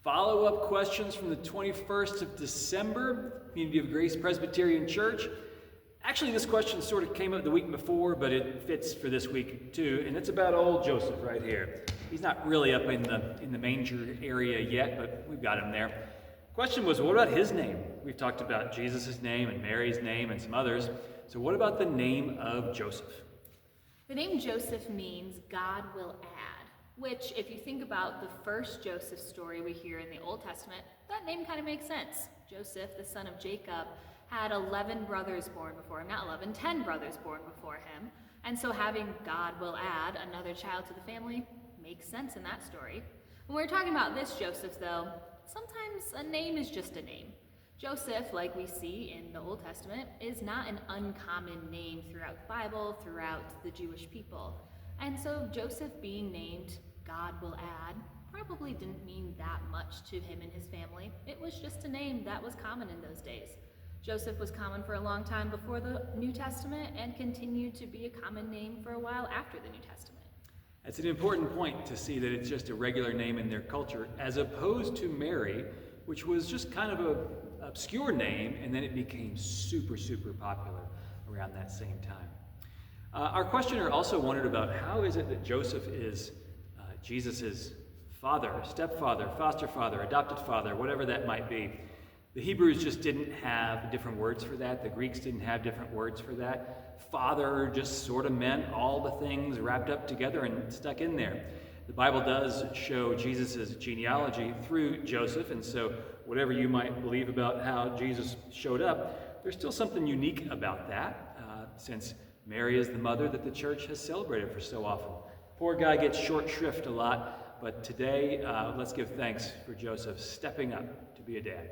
follow-up questions from the 21st of December, Community of Grace Presbyterian Church. Actually, this question sort of came up the week before, but it fits for this week too, and it's about old Joseph right here. He's not really up in the manger area yet, but we've got him there. Question was, what about his name? We've talked about Jesus' name and Mary's name and some others. So what about the name of Joseph? The name Joseph means God will add, which if you think about the first Joseph story we hear in the Old Testament, that name kind of makes sense. Joseph, the son of Jacob, had 11 brothers born before him, not 11, 10 brothers born before him. And so having God will add another child to the family makes sense in that story. When we're talking about this Joseph, though, sometimes a name is just a name. Joseph, like we see in the Old Testament, is not an uncommon name throughout the Bible, throughout the Jewish people. And so Joseph being named God will add probably didn't mean that much to him and his family. It was just a name that was common in those days. Joseph was common for a long time before the New Testament and continued to be a common name for a while after the New Testament. It's an important point to see that it's just a regular name in their culture, as opposed to Mary, which was just kind of an obscure name, and then it became super popular around that same time. Our questioner also wondered about how is it that Joseph is Jesus' father, stepfather, foster father, adopted father, whatever that might be. The Hebrews just didn't have different words for that. The Greeks didn't have different words for that. Father just sort of meant all the things wrapped up together and stuck in there. The Bible does show Jesus' genealogy through Joseph, and so whatever you might believe about how Jesus showed up, there's still something unique about that, since Mary is the mother that the church has celebrated for so often. Poor guy gets short shrift a lot, but today let's give thanks for Joseph stepping up to be a dad.